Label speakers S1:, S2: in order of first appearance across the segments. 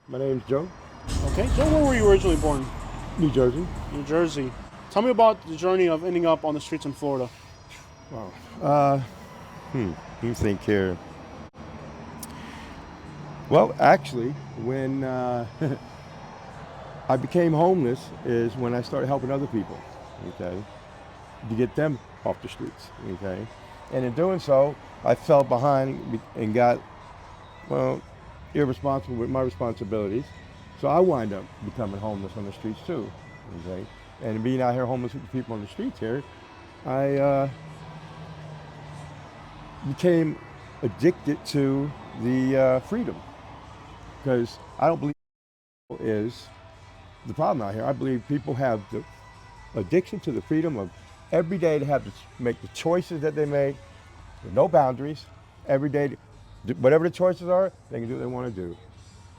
S1: My name's Joe,
S2: Okay, so where were you originally born?
S1: New Jersey.
S2: New Jersey. Tell me about the journey of ending up on the streets in Florida.
S1: Wow. Uh, Let me think here. Well, actually, when I became homeless is when I started helping other people, okay, to get them off the streets, okay. And in doing so, I fell behind and got, well, irresponsible with my responsibilities. So I wind up becoming homeless on the streets too, okay. And being out here homeless with the people on the streets here, I became addicted to the freedom because I don't believe is the problem out here. I believe people have the addiction to the freedom of every day to have to make the choices that they make with no boundaries. Every day, whatever the choices are, they can do what they want to do.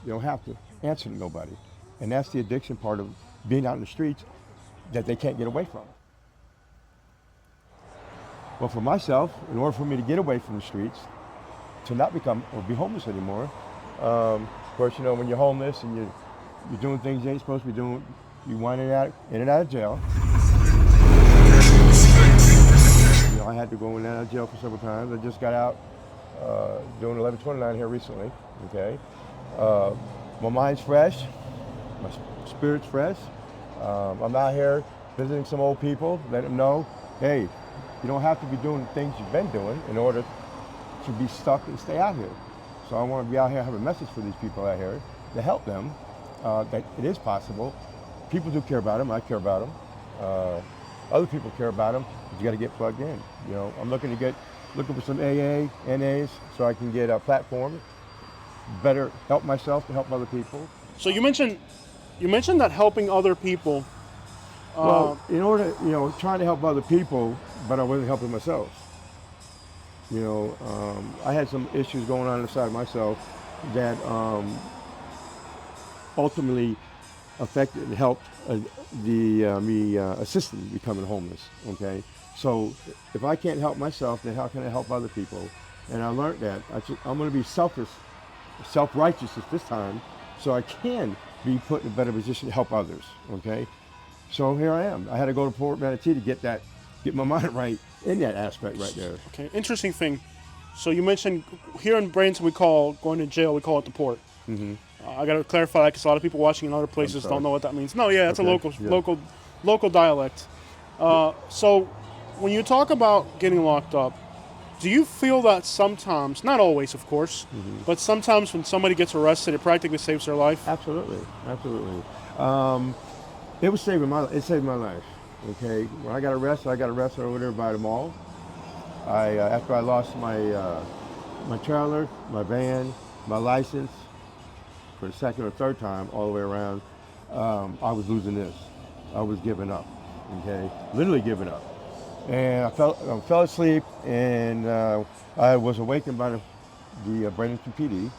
S1: You don't have to answer to nobody. And that's the addiction part of being out in the streets that they can't get away from. Well, for myself, in order for me to get away from the streets, to not become or be homeless anymore. Of course, you know, when you're homeless and you're doing things you ain't supposed to be doing, you wind in and out of jail. You know, I had to go in and out of jail for several times. I just got out doing 1129 here recently. Okay, my mind's fresh, my spirit's fresh. I'm out here visiting some old people, let them know, hey, you don't have to be doing the things you've been doing in order to be stuck and stay out here. So I want to be out here, have a message for these people out here to help them, that it is possible. People do care about them, I care about them. Other people care about them, but you got to get plugged in. You know, I'm looking for some AA, NAs, so I can get a platform, better help myself to help other people.
S2: So you mentioned that helping other people.
S1: Well, in order, you know, trying to help other people, but I wasn't helping myself. You know, I had some issues going on inside myself that ultimately affected and helped me assisted in becoming homeless. Okay, so if I can't help myself, then how can I help other people? And I learned that I'm going to be selfish, self-righteous at this time, so I can be put in a better position to help others. Okay, so here I am. I had to go to Port Manatee to get my mind right in that aspect right there.
S2: Okay, interesting thing. So you mentioned here in Bradenton we call going to jail, we call it the port. I got to clarify that because a lot of people watching in other
S1: I'm
S2: places
S1: sorry.
S2: don't know what that means. No, yeah, it's a
S1: Okay.
S2: local
S1: Yeah.
S2: local local dialect. So when you talk about getting locked up, do you feel that sometimes, not always, of course, but sometimes when somebody gets arrested, it practically saves their life?
S1: Absolutely. Absolutely. It saved my life. Okay. When I got arrested over there by the mall. I after I lost my trailer, my van, my license for the second or third time all the way around, I was losing this. I was giving up. Okay, literally giving up. And I fell asleep, and I was awakened by the Bradenton PD,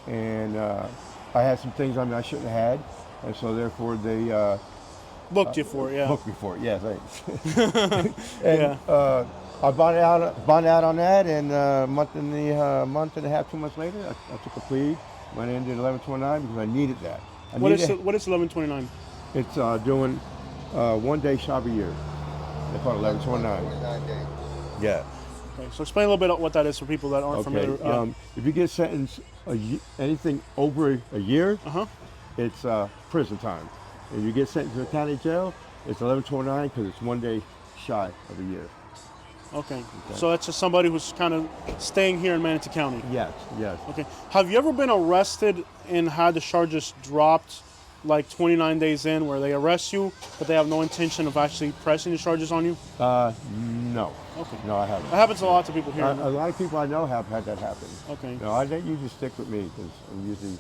S1: and I had some things on me I shouldn't have had, and so therefore they
S2: Booked you for it, yeah.
S1: booked me for it. Yeah, thanks. And
S2: Yeah.
S1: I bonded out on that, and month and a half, 2 months later, I took a plea, went in did 1129 because I needed that. I
S2: What
S1: needed
S2: is what is 1129?
S1: it's doing 1 day shop a year. They call it 1129. Yeah.
S2: Okay, so explain a little bit what that is for people that aren't
S1: Okay.
S2: familiar. Yeah.
S1: If you get sentenced anything over a year,
S2: Uh huh.
S1: it's prison time. If you get sentenced to county jail, it's 1129 because it's 1 day shy of a year.
S2: Okay. So that's just somebody who's kind of staying here in Manatee County.
S1: Yes, yes.
S2: Okay. Have you ever been arrested and had the charges dropped like 29 days in where they arrest you, but they have no intention of actually pressing the charges on you?
S1: No.
S2: Okay.
S1: No, I
S2: That
S1: haven't.
S2: happens a lot to people here.
S1: A lot of people I know have had that happen.
S2: Okay.
S1: No, I don't usually stick with me because I'm usually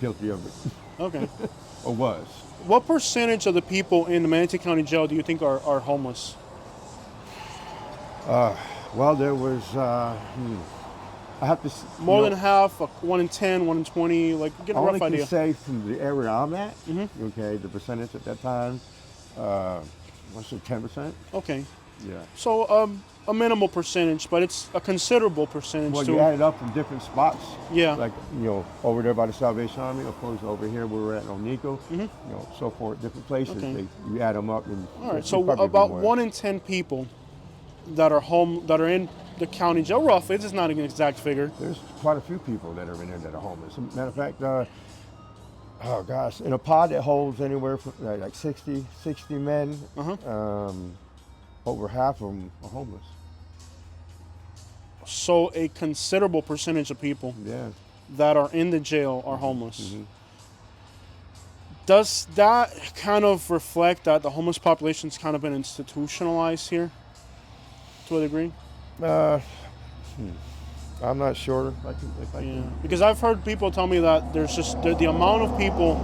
S1: guilty of it,
S2: Okay.
S1: or was.
S2: What percentage of the people in the Manatee County Jail do you think are homeless?
S1: Well, there was, I have to,
S2: More than half, 1 in 10, 1 in 20, like get a
S1: I only
S2: rough
S1: can
S2: idea.
S1: say from the area I'm at, okay, the percentage at that time, I say 10%.
S2: Okay.
S1: Yeah.
S2: So a minimal percentage, but it's a considerable percentage
S1: Well,
S2: too.
S1: you add it up from different spots.
S2: Yeah.
S1: Like, over there by the Salvation Army, of course, over here where we're at in Oneco, so forth, different places.
S2: Okay.
S1: You add them up, and
S2: All right.
S1: it'd
S2: So
S1: probably be
S2: about
S1: more.
S2: 1 in 10 people that are in the county jail, roughly. This is not an exact figure.
S1: There's quite a few people that are in there that are homeless. Matter of fact, oh gosh, in a pod that holds anywhere from like 60 men, over half of them are homeless.
S2: So a considerable percentage of people
S1: Yeah.
S2: that are in the jail are homeless. Does that kind of reflect that the homeless population's kind of been institutionalized here to a degree?
S1: I'm not sure.
S2: Because I've heard people tell me that there's just the amount of people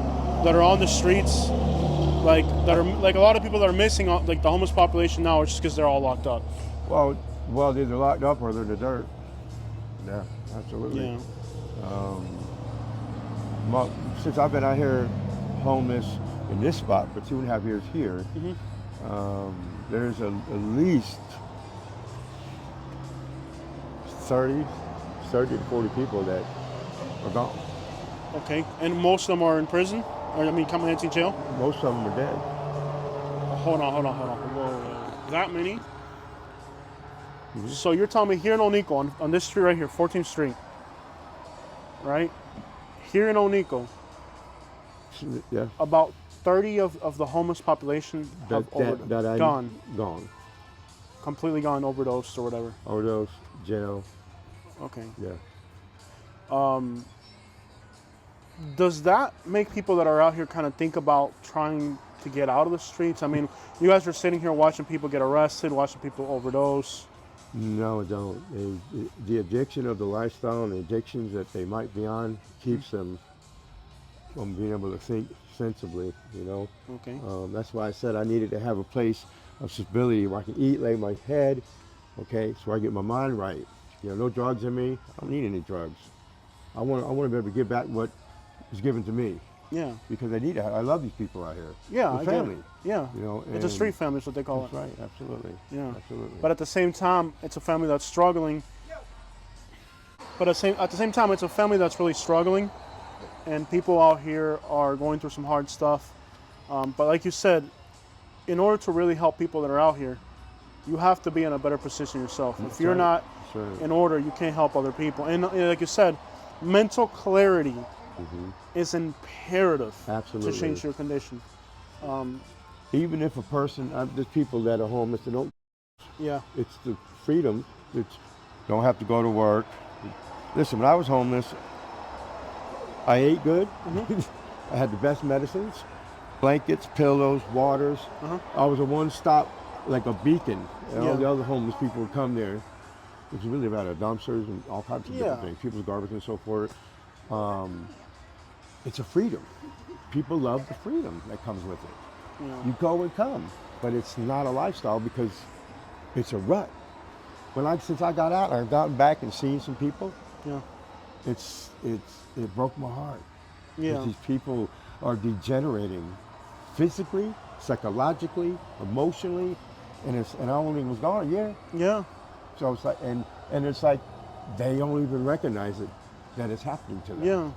S2: that are on the streets, like that are like a lot of people that are missing, like the homeless population now, is just because they're all locked up.
S1: Well, they're either locked up or they're in the dirt. Yeah, absolutely.
S2: Yeah.
S1: Since I've been out here homeless in this spot for 2.5 years here, there's at least 30 to 40 people that are gone.
S2: Okay, and most of them are in prison, or coming into jail.
S1: Most of them are dead.
S2: Hold on. Whoa. That many? So you're telling me here in Oneco, on this street right here, 14th Street, right? Here in Oneco,
S1: Yeah.
S2: about 30 of the homeless population have gone.
S1: Gone.
S2: Completely gone, overdosed or whatever.
S1: Overdose, jail.
S2: Okay.
S1: Yeah.
S2: Does that make people that are out here kind of think about trying to get out of the streets? I mean, you guys are sitting here watching people get arrested, watching people overdose.
S1: No, it don't. The addiction of the lifestyle and the addictions that they might be on keeps them from being able to think sensibly,
S2: Okay.
S1: That's why I said I needed to have a place of stability where I can eat, lay my head, okay, so I get my mind right. No drugs in me. I don't need any drugs. I want to be able to give back what is given to me.
S2: Yeah.
S1: Because I need it. I love these people out here.
S2: Yeah,
S1: They're
S2: I
S1: family.
S2: get it. Yeah. It's a street family is what they call
S1: That's
S2: it.
S1: right. Absolutely.
S2: Yeah.
S1: Absolutely.
S2: But at the same time, it's a family that's struggling. But at the same time, it's a family that's really struggling, and people out here are going through some hard stuff. But like you said, in order to really help people that are out here, you have to be in a better position yourself.
S1: That's
S2: if you're
S1: right.
S2: not
S1: Sure.
S2: in order, you can't help other people. And like you said, mental clarity is imperative
S1: Absolutely.
S2: to change your condition.
S1: Even if a person, there's people that are homeless, they don't.
S2: Yeah.
S1: It's the freedom. It's don't have to go to work. Listen, when I was homeless, I ate good. I had the best medicines, blankets, pillows, waters. I was a one-stop, like a beacon. And all the other homeless people would come there. It was really about dumpsters and all kinds of different things, people's garbage and so forth. It's a freedom. People love the freedom that comes with it.
S2: Yeah.
S1: You go and come, but it's not a lifestyle because it's a rut. Since I got out, I've gotten back and seen some people.
S2: Yeah.
S1: It broke my heart.
S2: Yeah.
S1: These people are degenerating physically, psychologically, emotionally, and I only was gone a year.
S2: Yeah.
S1: So it's like, and it's like they don't even recognize it that it's happening to them.
S2: Yeah.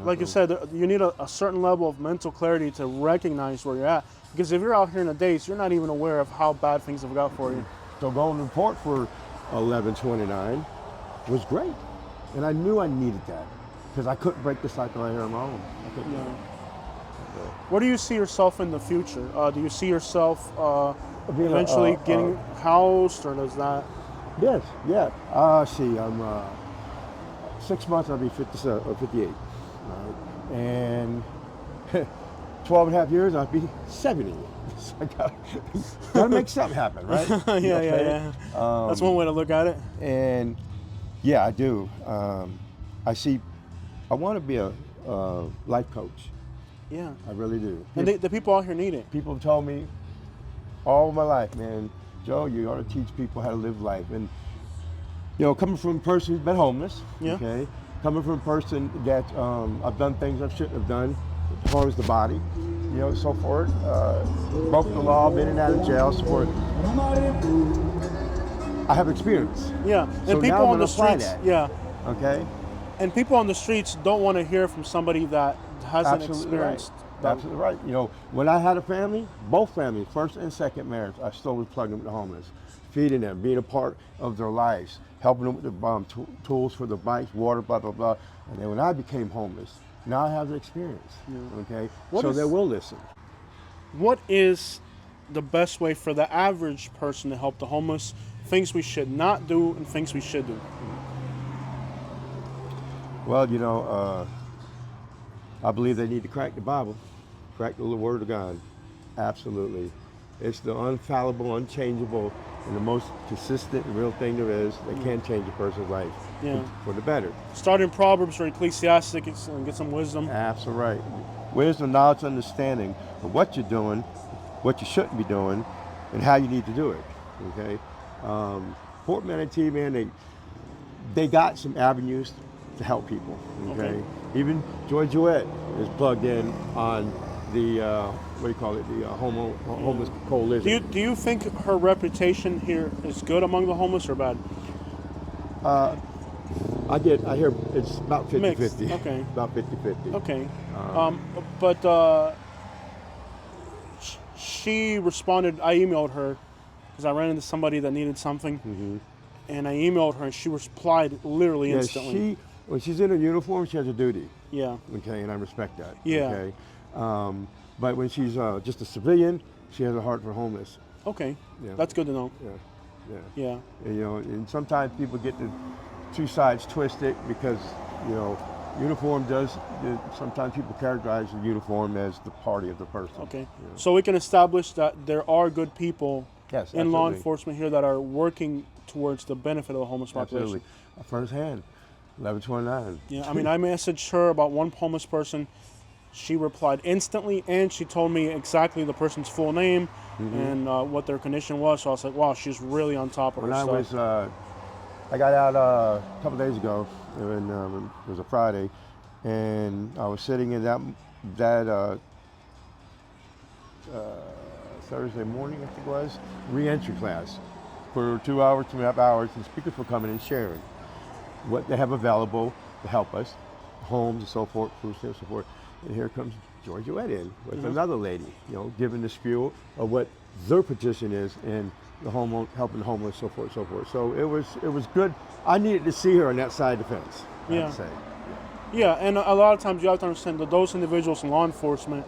S2: Like you said, you need a certain level of mental clarity to recognize where you're at. Because if you're out here in the days, you're not even aware of how bad things have got for you.
S1: So going to report for 1129 was great. And I knew I needed that because I couldn't break the cycle out here on my own.
S2: Where do you see yourself in the future? Do you see yourself
S1: Being
S2: eventually getting housed, or does that?
S1: Yes, yeah. See, I'm 6 months, I'll be 57 or 58. Right? And 12 and a half years, I'll be 70. So I gotta make something happen, right?
S2: Yeah. That's one way to look at it.
S1: And yeah, I do. I want to be a life coach.
S2: Yeah.
S1: I really do.
S2: And the people out here need it.
S1: People have told me all my life, man, Joe, you ought to teach people how to live life. And, coming from a person who's been homeless, okay, coming from a person that I've done things I shouldn't have done, harms the body, so forth, broken the law, been in and out of jail, so forth. I have experience.
S2: Yeah, and
S1: So now
S2: people
S1: I'm
S2: on
S1: gonna
S2: the
S1: apply
S2: streets.
S1: that.
S2: Yeah,
S1: Okay.
S2: and people on the streets don't want to hear from somebody that hasn't
S1: Absolutely right.
S2: experienced that.
S1: Absolutely right. You know, when I had a family, both families, first and second marriage, I still was plugging with the homeless, feeding them, being a part of their lives, helping them with the tools for the bikes, water, blah, blah, blah. And then when I became homeless, now I have the experience. Okay.
S2: What
S1: So
S2: is-
S1: they will listen.
S2: What is the best way for the average person to help the homeless? Things we should not do and things we should do.
S1: Well, you know, I believe they need to crack the Bible, crack the Word of God. Absolutely. It's the infallible, unchangeable, and the most consistent and real thing there is that can change a person's life
S2: Yeah.
S1: for the better.
S2: Start in Proverbs or Ecclesiastes and get some wisdom.
S1: Absolutely right. Wisdom, knowledge, understanding of what you're doing, what you shouldn't be doing, and how you need to do it. Okay. Fort Manatee, man, they got some avenues to help people. Okay. Even Joy Jewett is plugged in on the what do you call it? The homeless coalition.
S2: Do you think her reputation here is good among the homeless or bad?
S1: I hear it's about 50-50.
S2: Mixed, okay.
S1: About 50-50.
S2: Okay. But she responded. I emailed her because I ran into somebody that needed something, and I emailed her, and she replied literally
S1: Yeah,
S2: instantly.
S1: when she's in her uniform, she has a duty.
S2: Yeah.
S1: Okay, and I respect that.
S2: Yeah.
S1: Okay. But when she's just a civilian, she has a heart for homeless.
S2: Okay.
S1: Yeah.
S2: That's good to know.
S1: Yeah. Yeah.
S2: Yeah.
S1: And, you know, and sometimes people get the two sides twisted because, you know, uniform does. Sometimes people characterize the uniform as the party of the person.
S2: Okay.
S1: Yeah.
S2: So we can establish that there are good people
S1: Yes,
S2: in law
S1: absolutely.
S2: enforcement here that are working towards the benefit of the homeless population.
S1: Absolutely. First hand, 1129.
S2: Yeah, I mean, I messaged her about one homeless person. She replied instantly, and she told me exactly the person's full name and what their condition was. So I was like, wow, she's really on top of
S1: When
S2: her
S1: I
S2: stuff.
S1: I got out a couple days ago, and it was a Friday, and I was sitting in that Thursday morning, I think it was, re-entry class for 2 hours, 2.5 hours, and speakers were coming and sharing what they have available to help us, homes and so forth, food stamps, so forth. And here comes Joy Jewett in with another lady, you know, giving the spiel of what their petition is in the helping the homeless, so forth, so forth. So it was good. I needed to see her on that side of the fence, I have to say.
S2: Yeah, and a lot of times you have to understand that those individuals in law enforcement,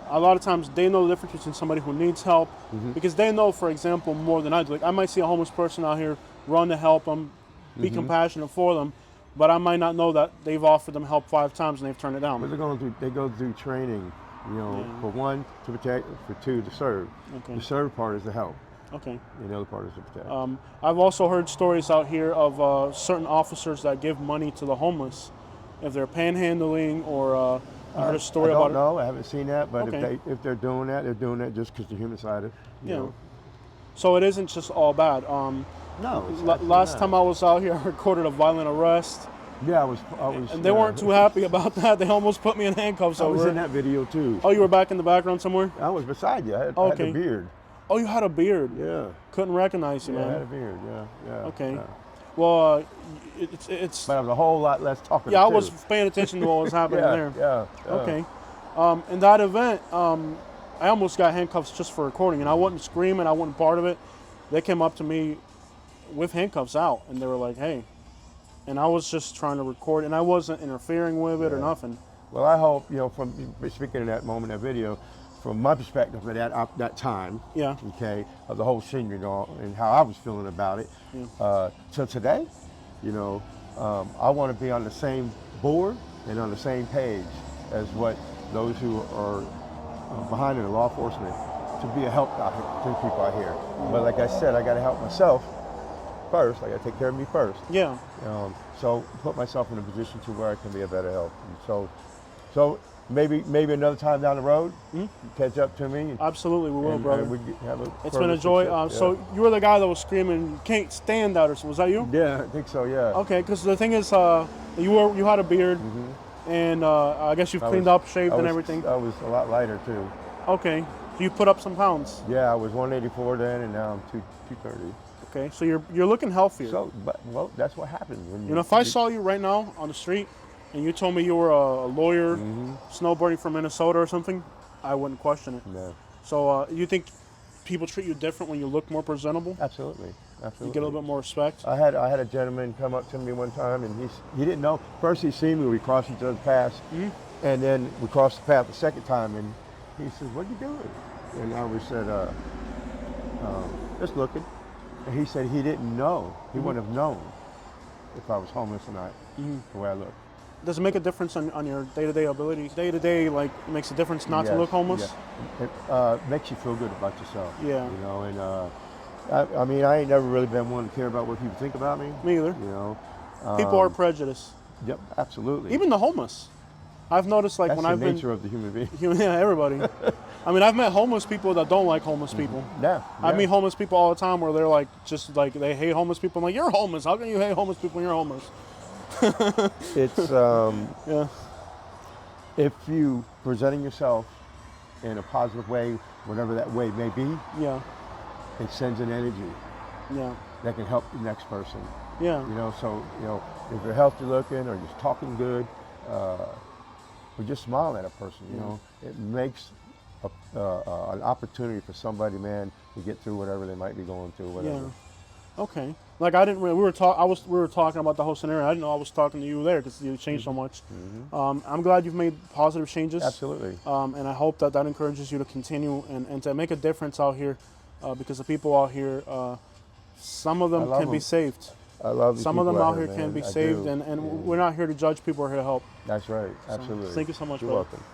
S2: a lot of times they know the difference between somebody who needs help because they know, for example, more than I do. Like I might see a homeless person out here, run to help them, be compassionate for them, but I might not know that they've offered them help 5 times and they've turned it down.
S1: But they go through training, you know, for one, to protect, for two, to serve.
S2: Okay.
S1: The serve part is to help,
S2: Okay.
S1: and the other part is to protect.
S2: I've also heard stories out here of certain officers that give money to the homeless if they're panhandling or I heard a story
S1: I
S2: about
S1: don't know. I haven't seen that, but
S2: Okay.
S1: if they're doing that just because they're human sided. You know.
S2: So it isn't just all bad.
S1: No. it's
S2: Last
S1: absolutely
S2: time
S1: not.
S2: I was out here, I recorded a violent arrest,
S1: Yeah, I was.
S2: and they weren't too happy about that. They almost put me in handcuffs
S1: I was
S2: over
S1: in
S2: it.
S1: that video too.
S2: Oh, you were back in the background somewhere?
S1: I was beside you. I had
S2: Okay.
S1: a beard.
S2: Oh, you had a beard.
S1: Yeah.
S2: Couldn't recognize you,
S1: Yeah, I had a
S2: man.
S1: beard. Yeah.
S2: Okay.
S1: Yeah.
S2: Well, it's
S1: But I was a whole lot less talkative.
S2: yeah. I
S1: too.
S2: was paying attention to what was happening
S1: Yeah.
S2: there.
S1: Yeah.
S2: Okay. In that event, I almost got handcuffs just for recording, and I wasn't screaming. I wasn't part of it. They came up to me with handcuffs out, and they were like, "Hey," and I was just trying to record, and I wasn't interfering with it or nothing.
S1: Well, I hope, you know, from speaking of that moment, that video, from my perspective at that time,
S2: Yeah.
S1: okay, of the whole scenery and all, and how I was feeling about it. So today, you know, I want to be on the same board and on the same page as what those who are behind in the law enforcement to be a help out here, to people out here. But like I said, I got to help myself first. I got to take care of me first.
S2: Yeah.
S1: So put myself in a position to where I can be a better help. And so maybe another time down the road, catch up to me.
S2: Absolutely, we will, brother.
S1: And we have
S2: It's been a joy.
S1: success.
S2: So you were the guy that was screaming, "You can't stand that," or so was that you?
S1: Yeah, I think so. Yeah.
S2: Okay, because the thing is, you had a beard, and I guess you've cleaned up, shaved, and everything.
S1: I was a lot lighter too.
S2: Okay, so you put up some pounds.
S1: Yeah, I was 184 then, and now I'm 230.
S2: Okay, so you're looking healthier.
S1: So, well, that's what happens when
S2: You know, if I saw you right now on the street and you told me you were a lawyer snowboarding from Minnesota or something, I wouldn't question it.
S1: No,
S2: So you think people treat you different when you look more presentable?
S1: absolutely, absolutely.
S2: You get a little bit more respect?
S1: I had a gentleman come up to me one time, and he didn't know. First he seen me, we crossed each other's paths, and then we crossed the path the second time, and he said, "What are you doing?" And I was said, "Just looking." And he said he didn't know. He wouldn't have known if I was homeless or not, the way I look.
S2: Does it make a difference on your day-to-day abilities? Day-to-day, like, it makes a difference not to
S1: Yes,
S2: look homeless?
S1: yeah. It makes you feel good about yourself.
S2: Yeah.
S1: You know, and I mean, I ain't never really been one to care about what people think about me.
S2: Me either.
S1: You know.
S2: People are prejudiced.
S1: Yep, absolutely.
S2: Even the homeless. I've noticed, like,
S1: That's
S2: when
S1: the
S2: I've been...
S1: nature of the human being.
S2: Yeah, everybody. I mean, I've met homeless people that don't like homeless people.
S1: Yeah,
S2: I
S1: yeah.
S2: meet homeless people all the time where they're like, just like, they hate homeless people. I'm like, you're homeless. How can you hate homeless people when you're homeless?
S1: It's
S2: Yeah.
S1: if you presenting yourself in a positive way, whatever that way may be,
S2: Yeah.
S1: it sends an energy
S2: Yeah.
S1: that can help the next person.
S2: Yeah.
S1: You know, so if you're healthy looking or just talking good, or just smiling at a person, you know, it makes an opportunity for somebody, man, to get through whatever they might be going through, whatever.
S2: Yeah. Okay. Like, I didn't really, we were talking about the whole scenario. I didn't know I was talking to you there because you changed so much. I'm glad you've made positive changes.
S1: Absolutely.
S2: And I hope that encourages you to continue and to make a difference out here, because the people out here, some of them
S1: love
S2: can be
S1: them.
S2: saved.
S1: I love these
S2: Some of
S1: people
S2: them out here
S1: man.
S2: can be
S1: I
S2: saved,
S1: do.
S2: and we're not here to judge people. We're here to help.
S1: That's right. Absolutely.
S2: Thank you so much,
S1: You're
S2: brother.
S1: welcome.